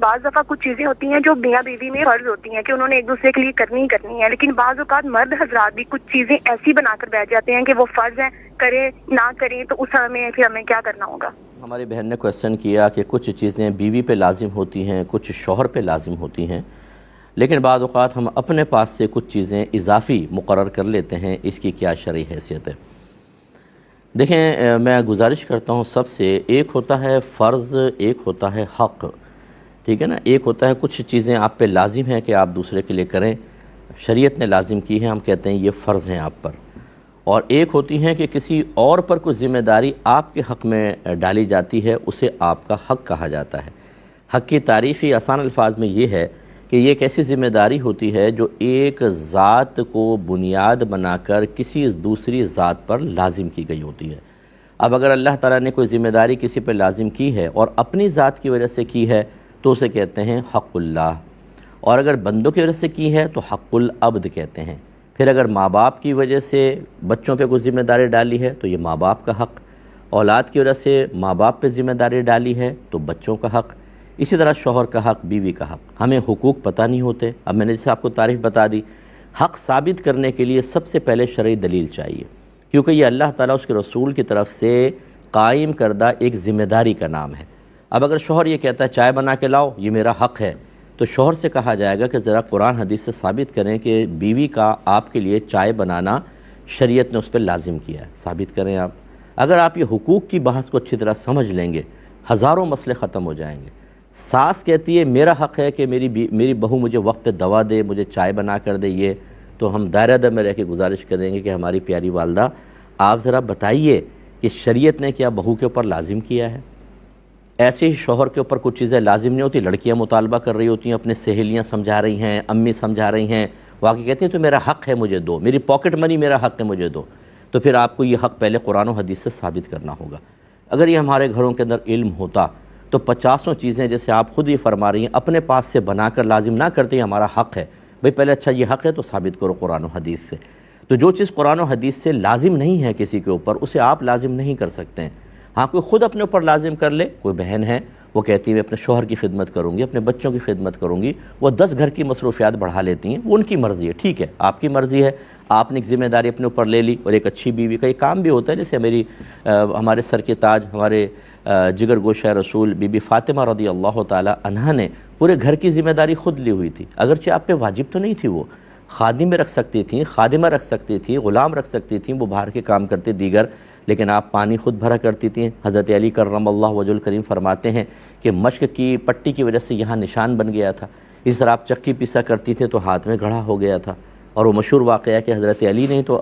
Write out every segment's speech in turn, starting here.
بعض دفعہ کچھ چیزیں ہوتی ہیں جو میاں بیوی میں فرض ہوتی ہیں کہ انہوں نے ایک دوسرے کے لیے کرنی ہی کرنی ہے، لیکن بعض اوقات مرد حضرات بھی کچھ چیزیں ایسی بنا کر بیٹھ جاتے ہیں کہ وہ فرض ہیں، کریں نہ کریں تو اس میں پھر ہمیں کیا کرنا ہوگا؟ ہماری بہن نے کویسچن کیا کہ کچھ چیزیں بیوی پہ لازم ہوتی ہیں، کچھ شوہر پہ لازم ہوتی ہیں، لیکن بعض اوقات ہم اپنے پاس سے کچھ چیزیں اضافی مقرر کر لیتے ہیں، اس کی کیا شرعی حیثیت ہے؟ دیکھیں، میں گزارش کرتا ہوں سب سے، ایک ہوتا ہے فرض، ایک ہوتا ہے حق، ٹھیک ہے نا؟ ایک ہوتا ہے کچھ چیزیں آپ پہ لازم ہیں کہ آپ دوسرے کے لیے کریں، شریعت نے لازم کی ہیں، ہم کہتے ہیں یہ فرض ہیں آپ پر، اور ایک ہوتی ہیں کہ کسی اور پر کوئی ذمہ داری آپ کے حق میں ڈالی جاتی ہے، اسے آپ کا حق کہا جاتا ہے۔ حق کی تعریفی آسان الفاظ میں یہ ہے کہ یہ ایک ایسی ذمہ داری ہوتی ہے جو ایک ذات کو بنیاد بنا کر کسی دوسری ذات پر لازم کی گئی ہوتی ہے۔ اب اگر اللہ تعالیٰ نے کوئی ذمہ داری کسی پر لازم کی ہے اور اپنی ذات کی وجہ سے کی ہے تو اسے کہتے ہیں حق اللہ، اور اگر بندوں کی وجہ سے کی ہے تو حق العبد کہتے ہیں۔ پھر اگر ماں باپ کی وجہ سے بچوں پہ کوئی ذمہ داری ڈالی ہے تو یہ ماں باپ کا حق، اولاد کی وجہ سے ماں باپ پہ ذمہ داری ڈالی ہے تو بچوں کا حق، اسی طرح شوہر کا حق، بیوی کا حق۔ ہمیں حقوق پتہ نہیں ہوتے۔ اب میں نے جیسے آپ کو تعریف بتا دی، حق ثابت کرنے کے لیے سب سے پہلے شرعی دلیل چاہیے، کیونکہ یہ اللہ تعالیٰ اس کے رسول کی طرف سے قائم کردہ ایک ذمہ داری کا نام ہے۔ اب اگر شوہر یہ کہتا ہے چائے بنا کے لاؤ، یہ میرا حق ہے، تو شوہر سے کہا جائے گا کہ ذرا قرآن حدیث سے ثابت کریں کہ بیوی کا آپ کے لیے چائے بنانا شریعت نے اس پہ لازم کیا ہے، ثابت کریں آپ۔ اگر آپ یہ حقوق کی بحث کو اچھی طرح سمجھ لیں گے، ہزاروں مسئلے ختم ہو جائیں گے۔ ساس کہتی ہے میرا حق ہے کہ میری بہو مجھے وقت پہ دوا دے، مجھے چائے بنا کر دے، یہ تو ہم دائرہ در میں رہ کے گزارش کریں گے کہ ہماری پیاری والدہ آپ ذرا بتائیے کہ شریعت نے کیا بہو کے اوپر لازم کیا ہے؟ ایسے ہی شوہر کے اوپر کچھ چیزیں لازم نہیں ہوتی، لڑکیاں مطالبہ کر رہی ہوتی ہیں، اپنے سہیلیاں سمجھا رہی ہیں، امی سمجھا رہی ہیں، وہ آ کے کہتی ہیں تو میرا حق ہے مجھے دو، میری پاکٹ منی میرا حق ہے مجھے دو، تو پھر آپ کو یہ حق پہلے قرآن و حدیث سے ثابت کرنا ہوگا۔ اگر یہ ہمارے گھروں کے اندر علم ہوتا تو پچاسوں چیزیں جیسے آپ خود ہی فرما رہی ہیں اپنے پاس سے بنا کر لازم نہ کرتے، یہ ہمارا حق ہے، بھئی پہلے اچھا یہ حق ہے تو ثابت کرو قرآن و حدیث سے۔ تو جو چیز قرآن و حدیث سے لازم نہیں ہے کسی کے اوپر، اسے آپ لازم نہیں کر سکتے ہیں۔ ہاں کوئی خود اپنے اوپر لازم کر لے، کوئی بہن ہے وہ کہتی ہے میں اپنے شوہر کی خدمت کروں گی، اپنے بچوں کی خدمت کروں گی، وہ 10 گھر کی مصروفیات بڑھا لیتی ہیں، وہ ان کی مرضی ہے، ٹھیک ہے، آپ کی مرضی ہے، آپ نے ایک ذمہ داری اپنے اوپر لے لی، اور ایک اچھی بیوی کا یہ کام بھی ہوتا ہے۔ جیسے ہمارے سر کے تاج، ہمارے جگر گوشہ رسول بی بی فاطمہ رضی اللہ تعالی عنہا نے پورے گھر کی ذمہ داری خود لی ہوئی تھی، اگرچہ آپ پہ واجب تو نہیں تھی، وہ خادم میں رکھ سکتی تھیں، خادمہ رکھ سکتی تھیں، غلام رکھ سکتی تھیں، وہ باہر کے کام کرتے دیگر، لیکن آپ پانی خود بھرا کرتی تھیں۔ حضرت علی کرم اللہ وجہ الکریم فرماتے ہیں کہ مشق کی پٹی کی وجہ سے یہاں نشان بن گیا تھا، اس طرح آپ چکی پیسا کرتی تھے تو ہاتھ میں گھڑا ہو گیا تھا، اور وہ مشہور واقعہ ہے کہ حضرت علی نے تو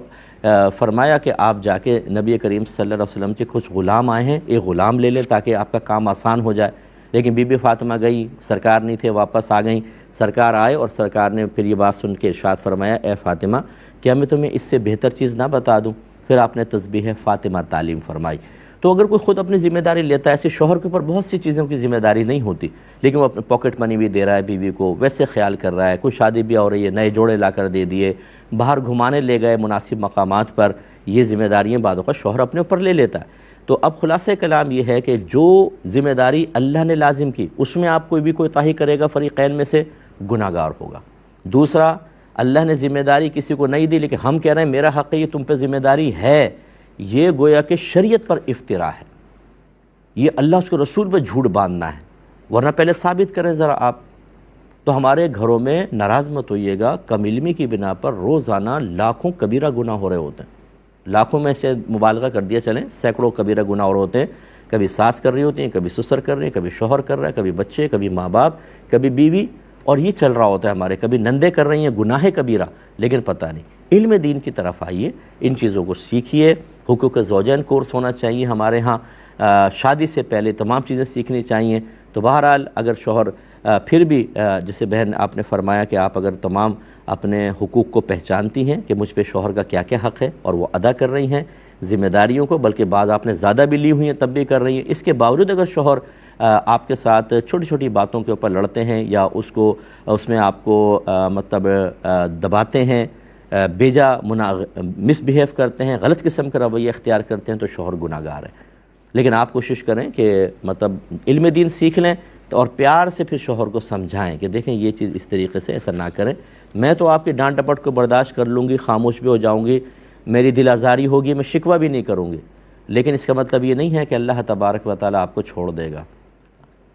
فرمایا کہ آپ جا کے نبی کریم صلی اللہ علیہ وسلم کے کچھ غلام آئے ہیں، ایک غلام لے لیں تاکہ آپ کا کام آسان ہو جائے، لیکن بی بی فاطمہ گئی، سرکار نہیں تھے، واپس آ گئیں، سرکار آئے اور سرکار نے پھر یہ بات سن کے ارشاد فرمایا اے فاطمہ کیا میں تمہیں اس سے بہتر چیز نہ بتا دوں؟ پھر آپ نے تسبیح فاطمہ تعلیم فرمائی۔ تو اگر کوئی خود اپنی ذمہ داری لیتا ہے، ایسے شوہر کے اوپر بہت سی چیزوں کی ذمہ داری نہیں ہوتی، لیکن وہ اپنے پاکٹ منی بھی دے رہا ہے بیوی کو، ویسے خیال کر رہا ہے، کوئی شادی بھی ہو رہی ہے، نئے جوڑے لا کر دے دیے، باہر گھمانے لے گئے مناسب مقامات پر، یہ ذمہ داریاں بعض اوقات شوہر اپنے اوپر لے لیتا ہے۔ تو اب خلاصہ کلام یہ ہے کہ جو ذمہ داری اللہ نے لازم کی اس میں آپ کوئی بھی کوتاہی کرے گا فریقین میں سے گناہ گار ہوگا۔ دوسرا، اللہ نے ذمہ داری کسی کو نہیں دی لیکن ہم کہہ رہے ہیں میرا حق ہے، یہ تم پہ ذمہ داری ہے، یہ گویا کہ شریعت پر افتراء ہے، یہ اللہ اس کے رسول پہ جھوٹ باندھنا ہے، ورنہ پہلے ثابت کریں ذرا آپ۔ تو ہمارے گھروں میں ناراض مت ہوئیے گا، کم علمی کی بنا پر روزانہ لاکھوں کبیرہ گناہ ہو رہے ہوتے ہیں، لاکھوں میں سے مبالغہ کر دیا چلیں، سینکڑوں کبیرہ گناہ ہو رہے ہوتے ہیں، کبھی ساس کر رہی ہوتی ہیں، کبھی سسر کر رہے ہیں، کبھی شوہر کر رہا ہے، کبھی بچے، کبھی ماں باپ، کبھی بیوی، اور یہ چل رہا ہوتا ہے ہمارے، کبھی نندے کر رہی ہیں گناہ کبیرہ، لیکن پتہ نہیں۔ علم دین کی طرف آئیے، ان چیزوں کو سیکھیے، حقوق زوجین کورس ہونا چاہیے ہمارے ہاں، شادی سے پہلے تمام چیزیں سیکھنی چاہیے۔ تو بہرحال اگر شوہر پھر بھی جیسے بہن آپ نے فرمایا کہ آپ اگر تمام اپنے حقوق کو پہچانتی ہیں کہ مجھ پہ شوہر کا کیا کیا حق ہے اور وہ ادا کر رہی ہیں ذمہ داریوں کو، بلکہ بعض آپ نے زیادہ بھی لی ہوئی ہیں تب بھی کر رہی ہیں، اس کے باوجود اگر شوہر آپ کے ساتھ چھوٹی چھوٹی باتوں کے اوپر لڑتے ہیں یا اس میں آپ کو مطلب دباتے ہیں، بیجا مس بیہیو کرتے ہیں، غلط قسم کا رویہ اختیار کرتے ہیں، تو شوہر گناہ گار ہے۔ لیکن آپ کوشش کریں کہ مطلب علم دین سیکھ لیں اور پیار سے پھر شوہر کو سمجھائیں کہ دیکھیں یہ چیز اس طریقے سے ایسا نہ کریں، میں تو آپ کی ڈانٹ ڈپٹ کو برداشت کر لوں گی، خاموش بھی ہو جاؤں گی، میری دل آزاری ہوگی، میں شکوہ بھی نہیں کروں گی، لیکن اس کا مطلب یہ نہیں ہے کہ اللہ تبارک و تعالیٰ آپ کو چھوڑ دے گا۔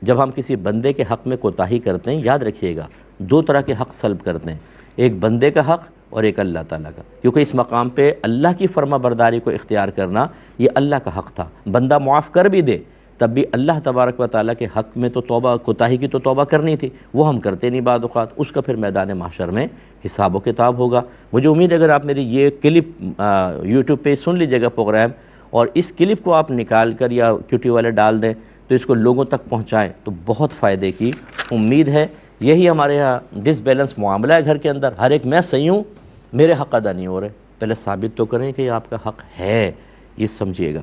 جب ہم کسی بندے کے حق میں کوتاہی کرتے ہیں، یاد رکھیے گا دو طرح کے حق سلب کرتے ہیں، ایک بندے کا حق اور ایک اللہ تعالیٰ کا، کیونکہ اس مقام پہ اللہ کی فرما برداری کو اختیار کرنا یہ اللہ کا حق تھا۔ بندہ معاف کر بھی دے تب بھی اللہ تبارک و تعالیٰ کے حق میں تو توبہ، کوتاہی کی تو توبہ کرنی تھی، وہ ہم کرتے نہیں بعض اوقات، اس کا پھر میدان محشر میں حساب و کتاب ہوگا۔ مجھے امید ہے اگر آپ میری یہ کلپ یوٹیوب پہ سن لیجیے گا پروگرام، اور اس کلپ کو آپ نکال کر یا QT والے ڈال دیں تو اس کو لوگوں تک پہنچائیں تو بہت فائدے کی امید ہے۔ یہی ہمارے ہاں ڈس بیلنس معاملہ ہے گھر کے اندر، ہر ایک میں صحیح ہوں، میرے حق ادا نہیں ہو رہے، پہلے ثابت تو کریں کہ یہ آپ کا حق ہے، یہ سمجھیے گا۔